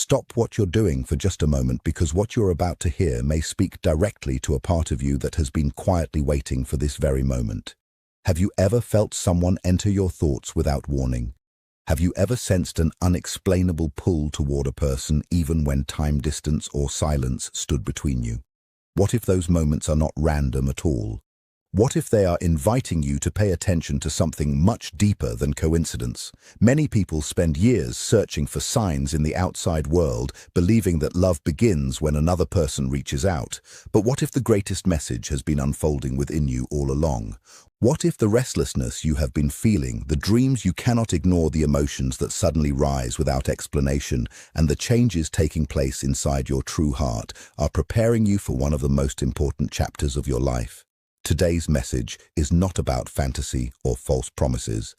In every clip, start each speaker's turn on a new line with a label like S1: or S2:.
S1: Stop what you're doing for just a moment, because what you're about to hear may speak directly to a part of you that has been quietly waiting for this very moment. Have you ever felt someone enter your thoughts without warning? Have you ever sensed an unexplainable pull toward a person even when time, distance, or silence stood between you? What if those moments are not random at all? What if they are inviting you to pay attention to something much deeper than coincidence? Many people spend years searching for signs in the outside world, believing that love begins when another person reaches out. But what if the greatest message has been unfolding within you all along? What if the restlessness you have been feeling, the dreams you cannot ignore, the emotions that suddenly rise without explanation, and the changes taking place inside your true heart are preparing you for one of the most important chapters of your life? Today's message is not about fantasy or false promises.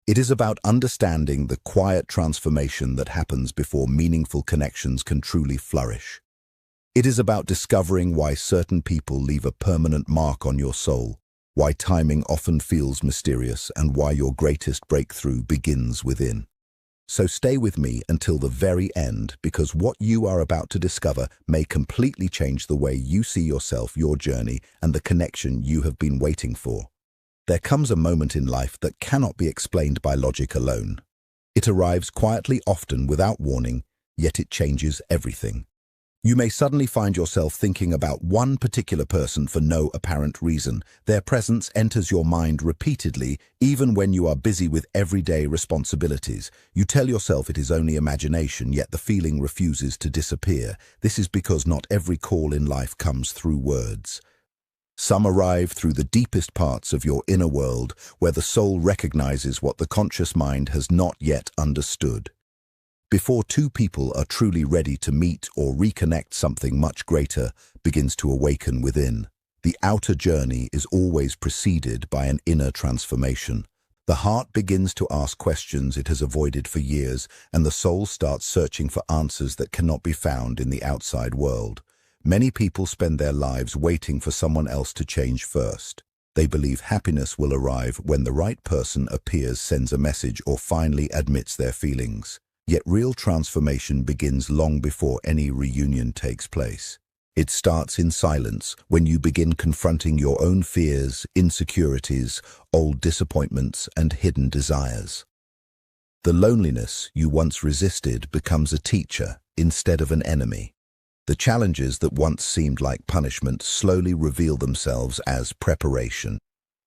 S1: It is about understanding the quiet transformation that happens before meaningful connections can truly flourish. It is about discovering why certain people leave a permanent mark on your soul, why timing often feels mysterious, and why your greatest breakthrough begins within. So stay with me until the very end, because what you are about to discover may completely change the way you see yourself, your journey, and the connection you have been waiting for. There comes a moment in life that cannot be explained by logic alone. It arrives quietly, often without warning, yet it changes everything. You may suddenly find yourself thinking about one particular person for no apparent reason. Their presence enters your mind repeatedly, even when you are busy with everyday responsibilities. You tell yourself it is only imagination, yet the feeling refuses to disappear. This is because not every call in life comes through words. Some arrive through the deepest parts of your inner world, where the soul recognizes what the conscious mind has not yet understood. Before two people are truly ready to meet or reconnect, something much greater begins to awaken within. The outer journey is always preceded by an inner transformation. The heart begins to ask questions it has avoided for years, and the soul starts searching for answers that cannot be found in the outside world. Many people spend their lives waiting for someone else to change first. They believe happiness will arrive when the right person appears, sends a message, or finally admits their feelings. Yet real transformation begins long before any reunion takes place. It starts in silence, when you begin confronting your own fears, insecurities, old disappointments, and hidden desires. The loneliness you once resisted becomes a teacher instead of an enemy. The challenges that once seemed like punishment slowly reveal themselves as preparation.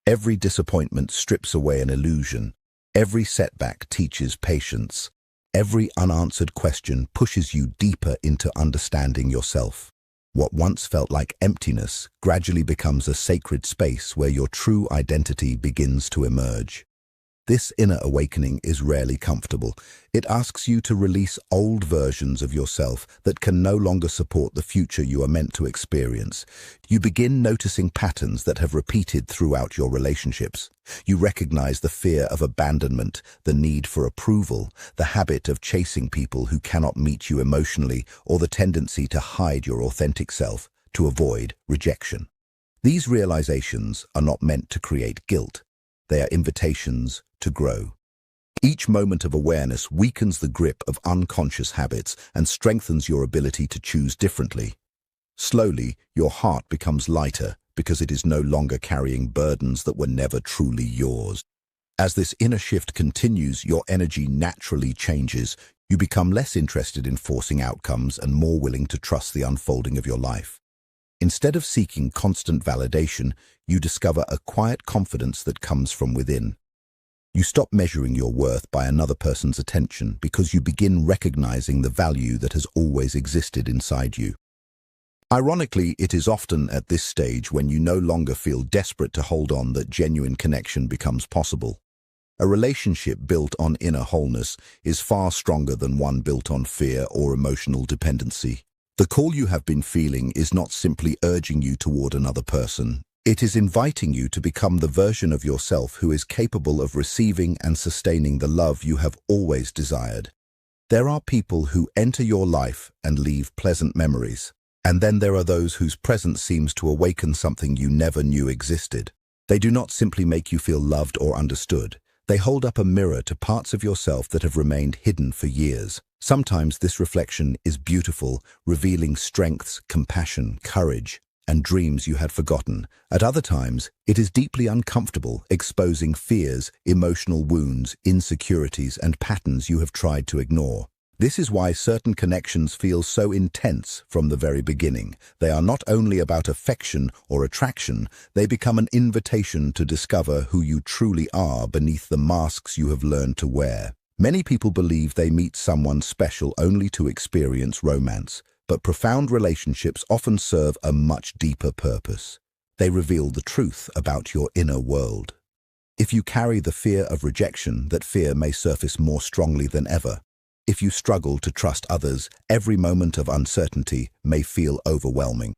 S1: Every disappointment strips away an illusion. Every setback teaches patience. Every unanswered question pushes you deeper into understanding yourself. What once felt like emptiness gradually becomes a sacred space where your true identity begins to emerge. This inner awakening is rarely comfortable. It asks you to release old versions of yourself that can no longer support the future you are meant to experience. You begin noticing patterns that have repeated throughout your relationships. You recognize the fear of abandonment, the need for approval, the habit of chasing people who cannot meet you emotionally, or the tendency to hide your authentic self to avoid rejection. These realizations are not meant to create guilt. They are invitations to grow. Each moment of awareness weakens the grip of unconscious habits and strengthens your ability to choose differently. Slowly, your heart becomes lighter because it is no longer carrying burdens that were never truly yours. As this inner shift continues, your energy naturally changes. You become less interested in forcing outcomes and more willing to trust the unfolding of your life. Instead of seeking constant validation, you discover a quiet confidence that comes from within. You stop measuring your worth by another person's attention because you begin recognizing the value that has always existed inside you. Ironically, it is often at this stage when you no longer feel desperate to hold on that genuine connection becomes possible. A relationship built on inner wholeness is far stronger than one built on fear or emotional dependency. The call you have been feeling is not simply urging you toward another person. It is inviting you to become the version of yourself who is capable of receiving and sustaining the love you have always desired. There are people who enter your life and leave pleasant memories, and then there are those whose presence seems to awaken something you never knew existed. They do not simply make you feel loved or understood. They hold up a mirror to parts of yourself that have remained hidden for years. Sometimes this reflection is beautiful, revealing strengths, compassion, courage, and dreams you had forgotten. At other times, it is deeply uncomfortable, exposing fears, emotional wounds, insecurities, and patterns you have tried to ignore. This is why certain connections feel so intense from the very beginning. They are not only about affection or attraction, they become an invitation to discover who you truly are beneath the masks you have learned to wear. Many people believe they meet someone special only to experience romance, but profound relationships often serve a much deeper purpose. They reveal the truth about your inner world. If you carry the fear of rejection, that fear may surface more strongly than ever. If you struggle to trust others, every moment of uncertainty may feel overwhelming.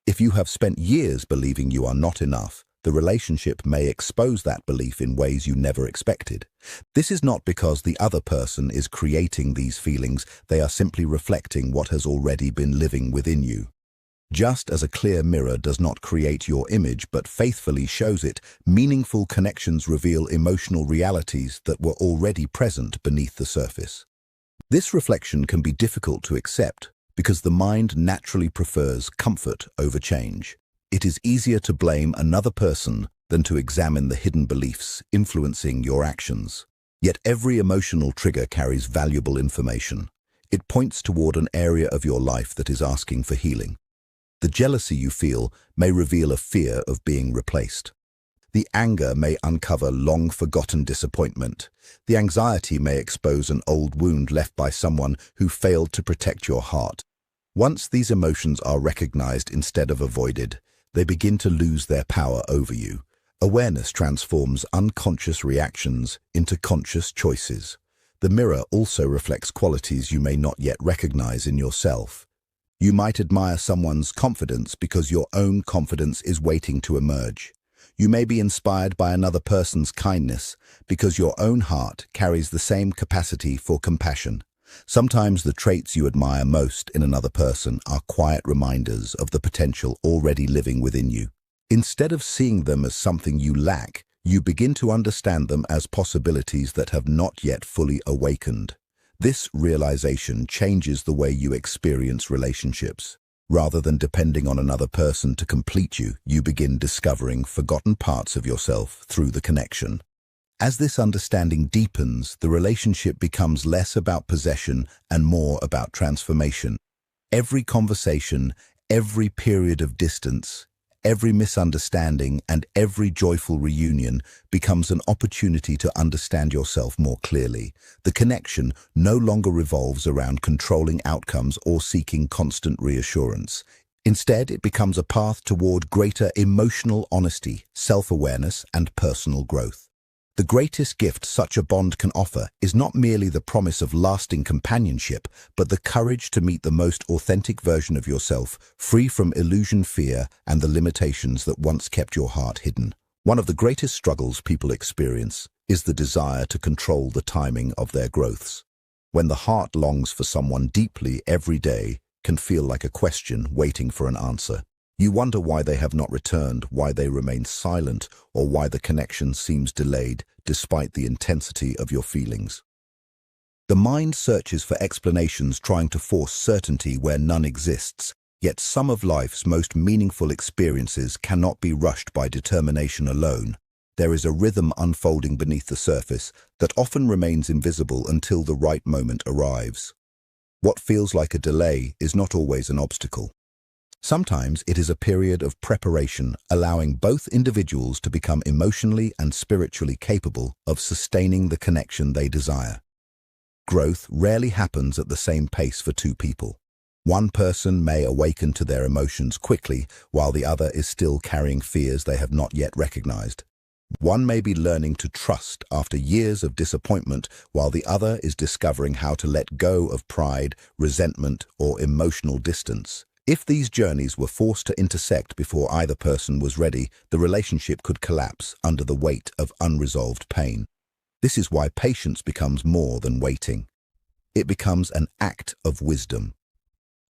S1: If you have spent years believing you are not enough, the relationship may expose that belief in ways you never expected. This is not because the other person is creating these feelings, they are simply reflecting what has already been living within you. Just as a clear mirror does not create your image but faithfully shows it, meaningful connections reveal emotional realities that were already present beneath the surface. This reflection can be difficult to accept because the mind naturally prefers comfort over change. It is easier to blame another person than to examine the hidden beliefs influencing your actions. Yet every emotional trigger carries valuable information. It points toward an area of your life that is asking for healing. The jealousy you feel may reveal a fear of being replaced. The anger may uncover long-forgotten disappointment. The anxiety may expose an old wound left by someone who failed to protect your heart. Once these emotions are recognized instead of avoided, they begin to lose their power over you. Awareness transforms unconscious reactions into conscious choices. The mirror also reflects qualities you may not yet recognize in yourself. You might admire someone's confidence because your own confidence is waiting to emerge. You may be inspired by another person's kindness because your own heart carries the same capacity for compassion. Sometimes the traits you admire most in another person are quiet reminders of the potential already living within you. Instead of seeing them as something you lack, you begin to understand them as possibilities that have not yet fully awakened. This realization changes the way you experience relationships. Rather than depending on another person to complete you, you begin discovering forgotten parts of yourself through the connection. As this understanding deepens, the relationship becomes less about possession and more about transformation. Every conversation, every period of distance, every misunderstanding, and every joyful reunion becomes an opportunity to understand yourself more clearly. The connection no longer revolves around controlling outcomes or seeking constant reassurance. Instead, it becomes a path toward greater emotional honesty, self-awareness, and personal growth. The greatest gift such a bond can offer is not merely the promise of lasting companionship, but the courage to meet the most authentic version of yourself, free from illusion, fear, and the limitations that once kept your heart hidden. One of the greatest struggles people experience is the desire to control the timing of their growths. When the heart longs for someone deeply, every day can feel like a question waiting for an answer. You wonder why they have not returned, why they remain silent, or why the connection seems delayed despite the intensity of your feelings. The mind searches for explanations, trying to force certainty where none exists, yet some of life's most meaningful experiences cannot be rushed by determination alone. There is a rhythm unfolding beneath the surface that often remains invisible until the right moment arrives. What feels like a delay is not always an obstacle. Sometimes it is a period of preparation, allowing both individuals to become emotionally and spiritually capable of sustaining the connection they desire. Growth rarely happens at the same pace for two people. One person may awaken to their emotions quickly, while the other is still carrying fears they have not yet recognized. One may be learning to trust after years of disappointment, while the other is discovering how to let go of pride, resentment, or emotional distance. If these journeys were forced to intersect before either person was ready, the relationship could collapse under the weight of unresolved pain. This is why patience becomes more than waiting. It becomes an act of wisdom.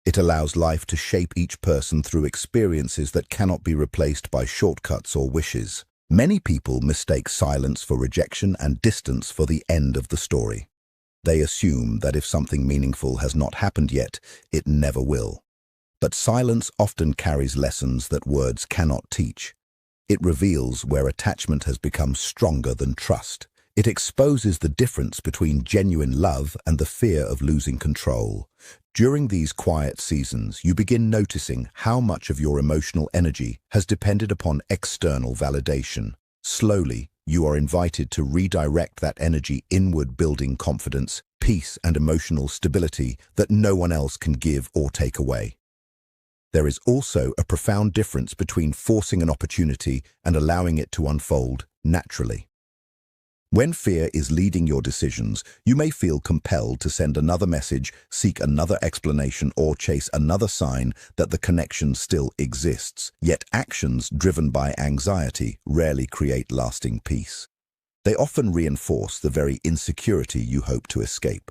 S1: It allows life to shape each person through experiences that cannot be replaced by shortcuts or wishes. Many people mistake silence for rejection and distance for the end of the story. They assume that if something meaningful has not happened yet, it never will. But silence often carries lessons that words cannot teach. It reveals where attachment has become stronger than trust. It exposes the difference between genuine love and the fear of losing control. During these quiet seasons, you begin noticing how much of your emotional energy has depended upon external validation. Slowly, you are invited to redirect that energy inward, building confidence, peace, and emotional stability that no one else can give or take away. There is also a profound difference between forcing an opportunity and allowing it to unfold naturally. When fear is leading your decisions, you may feel compelled to send another message, seek another explanation, or chase another sign that the connection still exists. Yet actions driven by anxiety rarely create lasting peace. They often reinforce the very insecurity you hope to escape.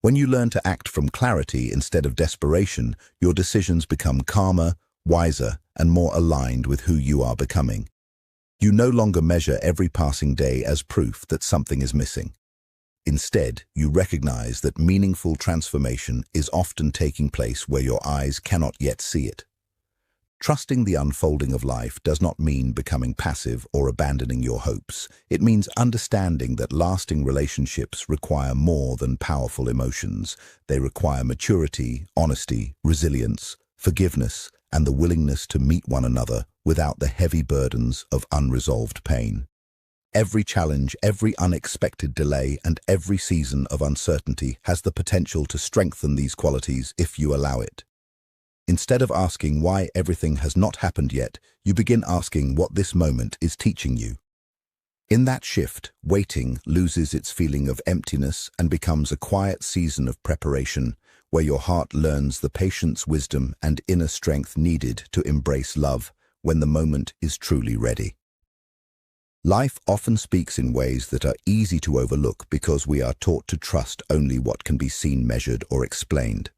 S1: When you learn to act from clarity instead of desperation, your decisions become calmer, wiser, and more aligned with who you are becoming. You no longer measure every passing day as proof that something is missing. Instead, you recognize that meaningful transformation is often taking place where your eyes cannot yet see it. Trusting the unfolding of life does not mean becoming passive or abandoning your hopes. It means understanding that lasting relationships require more than powerful emotions. They require maturity, honesty, resilience, forgiveness, and the willingness to meet one another without the heavy burdens of unresolved pain. Every challenge, every unexpected delay, and every season of uncertainty has the potential to strengthen these qualities if you allow it. Instead of asking why everything has not happened yet, you begin asking what this moment is teaching you. In that shift, waiting loses its feeling of emptiness and becomes a quiet season of preparation, where your heart learns the patience, wisdom, and inner strength needed to embrace love when the moment is truly ready. Life often speaks in ways that are easy to overlook because we are taught to trust only what can be seen, measured, or explained.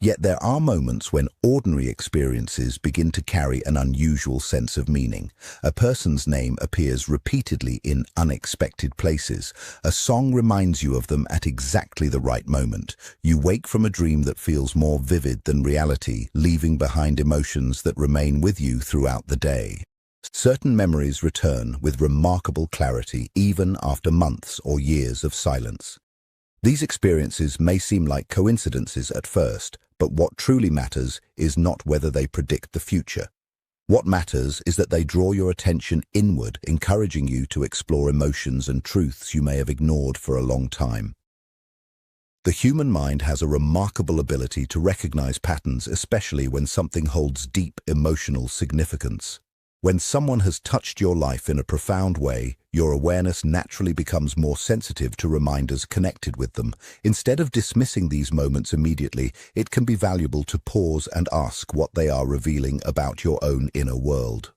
S1: Yet there are moments when ordinary experiences begin to carry an unusual sense of meaning. A person's name appears repeatedly in unexpected places. A song reminds you of them at exactly the right moment. You wake from a dream that feels more vivid than reality, leaving behind emotions that remain with you throughout the day. Certain memories return with remarkable clarity even after months or years of silence. These experiences may seem like coincidences at first, but what truly matters is not whether they predict the future. What matters is that they draw your attention inward, encouraging you to explore emotions and truths you may have ignored for a long time. The human mind has a remarkable ability to recognize patterns, especially when something holds deep emotional significance. When someone has touched your life in a profound way, your awareness naturally becomes more sensitive to reminders connected with them. Instead of dismissing these moments immediately, it can be valuable to pause and ask what they are revealing about your own inner world.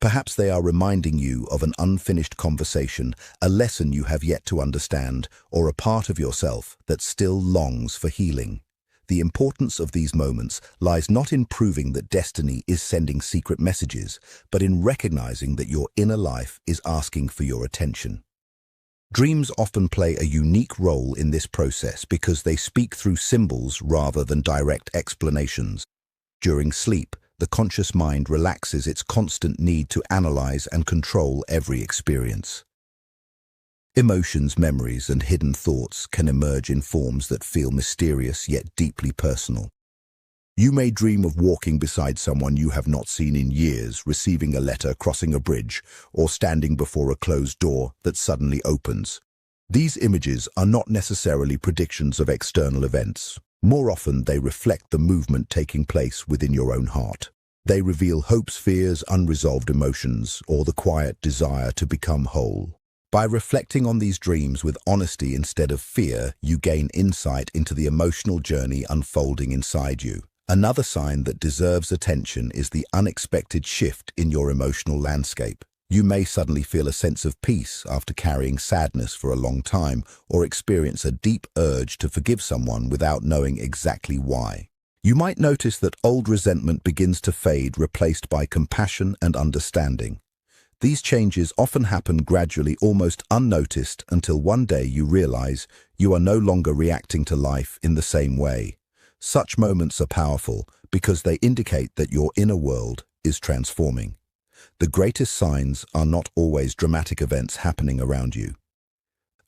S1: Perhaps they are reminding you of an unfinished conversation, a lesson you have yet to understand, or a part of yourself that still longs for healing. The importance of these moments lies not in proving that destiny is sending secret messages, but in recognizing that your inner life is asking for your attention. Dreams often play a unique role in this process because they speak through symbols rather than direct explanations. During sleep, the conscious mind relaxes its constant need to analyze and control every experience. Emotions, memories, and hidden thoughts can emerge in forms that feel mysterious yet deeply personal. You may dream of walking beside someone you have not seen in years, receiving a letter, crossing a bridge, or standing before a closed door that suddenly opens. These images are not necessarily predictions of external events. More often, they reflect the movement taking place within your own heart. They reveal hopes, fears, unresolved emotions, or the quiet desire to become whole. By reflecting on these dreams with honesty instead of fear, you gain insight into the emotional journey unfolding inside you. Another sign that deserves attention is the unexpected shift in your emotional landscape. You may suddenly feel a sense of peace after carrying sadness for a long time, or experience a deep urge to forgive someone without knowing exactly why. You might notice that old resentment begins to fade, replaced by compassion and understanding. These changes often happen gradually, almost unnoticed, until one day you realize you are no longer reacting to life in the same way. Such moments are powerful because they indicate that your inner world is transforming. The greatest signs are not always dramatic events happening around you.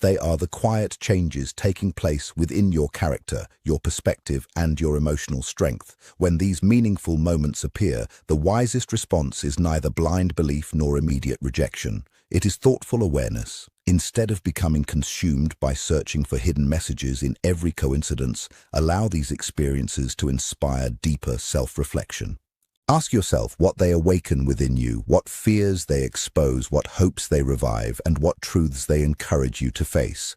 S1: They are the quiet changes taking place within your character, your perspective, and your emotional strength. When these meaningful moments appear, the wisest response is neither blind belief nor immediate rejection. It is thoughtful awareness. Instead of becoming consumed by searching for hidden messages in every coincidence, allow these experiences to inspire deeper self-reflection. Ask yourself what they awaken within you, what fears they expose, what hopes they revive, and what truths they encourage you to face.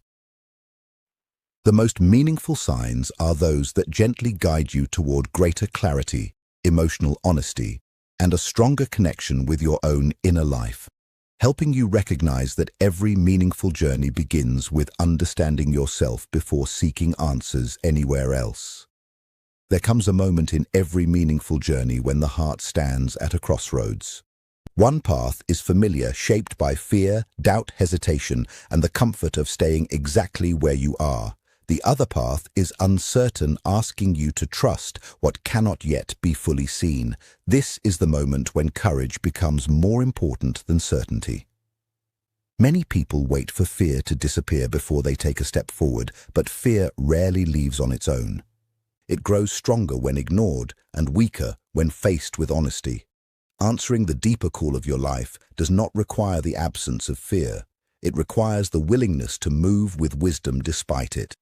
S1: The most meaningful signs are those that gently guide you toward greater clarity, emotional honesty, and a stronger connection with your own inner life, helping you recognize that every meaningful journey begins with understanding yourself before seeking answers anywhere else. There comes a moment in every meaningful journey when the heart stands at a crossroads. One path is familiar, shaped by fear, doubt, hesitation, and the comfort of staying exactly where you are. The other path is uncertain, asking you to trust what cannot yet be fully seen. This is the moment when courage becomes more important than certainty. Many people wait for fear to disappear before they take a step forward, but fear rarely leaves on its own. It grows stronger when ignored and weaker when faced with honesty. Answering the deeper call of your life does not require the absence of fear. It requires the willingness to move with wisdom despite it.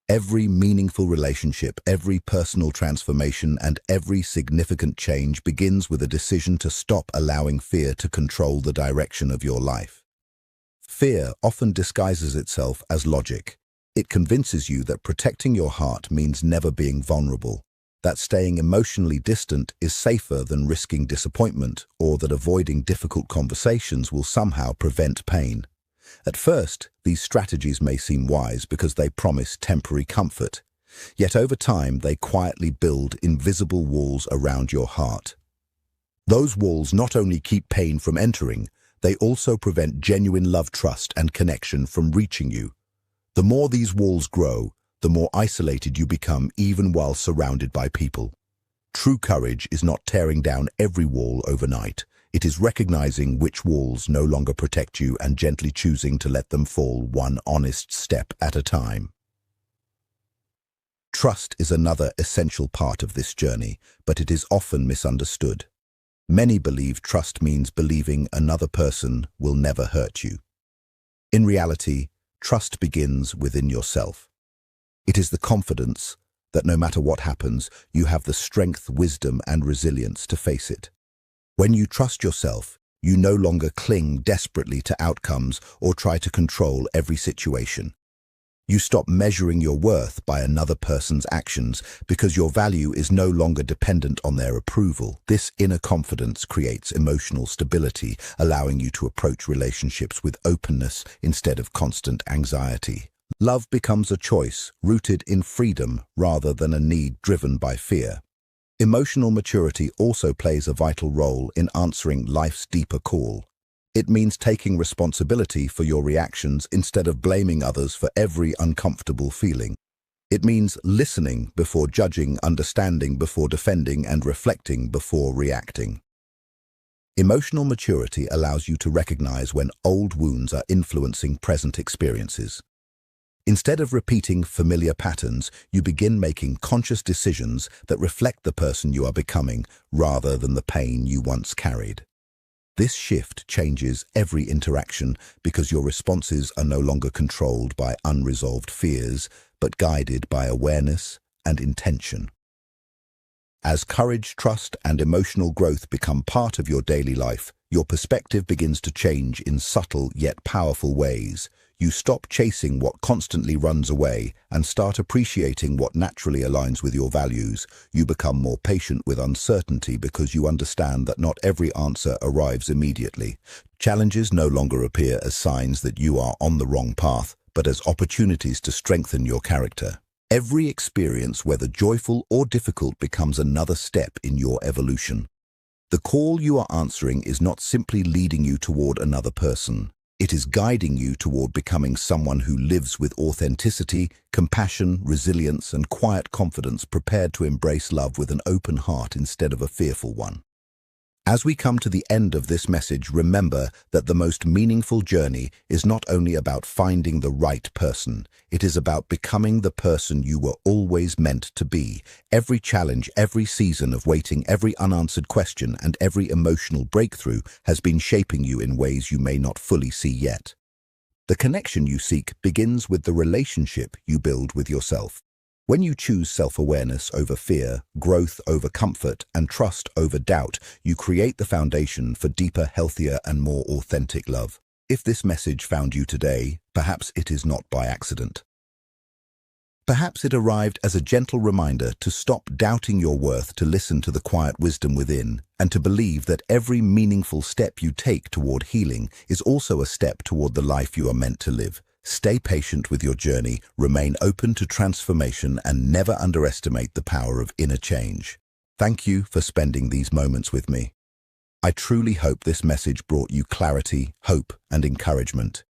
S1: Every meaningful relationship, every personal transformation, and every significant change begins with a decision to stop allowing fear to control the direction of your life. Fear often disguises itself as logic. It convinces you that protecting your heart means never being vulnerable, that staying emotionally distant is safer than risking disappointment, or that avoiding difficult conversations will somehow prevent pain. At first, these strategies may seem wise because they promise temporary comfort. Yet over time, they quietly build invisible walls around your heart. Those walls not only keep pain from entering, they also prevent genuine love, trust, and connection from reaching you. The more these walls grow, the more isolated you become even while surrounded by people. True courage is not tearing down every wall overnight. It is recognizing which walls no longer protect you and gently choosing to let them fall one honest step at a time. Trust is another essential part of this journey, but it is often misunderstood. Many believe trust means believing another person will never hurt you. In reality, trust begins within yourself. It is the confidence that no matter what happens, you have the strength, wisdom, and resilience to face it. When you trust yourself, you no longer cling desperately to outcomes or try to control every situation. You stop measuring your worth by another person's actions because your value is no longer dependent on their approval. This inner confidence creates emotional stability, allowing you to approach relationships with openness instead of constant anxiety. Love becomes a choice rooted in freedom rather than a need driven by fear. Emotional maturity also plays a vital role in answering life's deeper call. It means taking responsibility for your reactions instead of blaming others for every uncomfortable feeling. It means listening before judging, understanding before defending, and reflecting before reacting. Emotional maturity allows you to recognize when old wounds are influencing present experiences. Instead of repeating familiar patterns, you begin making conscious decisions that reflect the person you are becoming rather than the pain you once carried. This shift changes every interaction because your responses are no longer controlled by unresolved fears, but guided by awareness and intention. As courage, trust, and emotional growth become part of your daily life, your perspective begins to change in subtle yet powerful ways. You stop chasing what constantly runs away and start appreciating what naturally aligns with your values. You become more patient with uncertainty because you understand that not every answer arrives immediately. Challenges no longer appear as signs that you are on the wrong path, but as opportunities to strengthen your character. Every experience, whether joyful or difficult, becomes another step in your evolution. The call you are answering is not simply leading you toward another person. It is guiding you toward becoming someone who lives with authenticity, compassion, resilience, and quiet confidence, prepared to embrace love with an open heart instead of a fearful one. As we come to the end of this message, remember that the most meaningful journey is not only about finding the right person, it is about becoming the person you were always meant to be. Every challenge, every season of waiting, every unanswered question, and every emotional breakthrough has been shaping you in ways you may not fully see yet. The connection you seek begins with the relationship you build with yourself. When you choose self-awareness over fear, growth over comfort, and trust over doubt, you create the foundation for deeper, healthier, and more authentic love. If this message found you today, perhaps it is not by accident. Perhaps it arrived as a gentle reminder to stop doubting your worth, to listen to the quiet wisdom within, and to believe that every meaningful step you take toward healing is also a step toward the life you are meant to live. Stay patient with your journey, remain open to transformation, and never underestimate the power of inner change. Thank you for spending these moments with me. I truly hope this message brought you clarity, hope, and encouragement.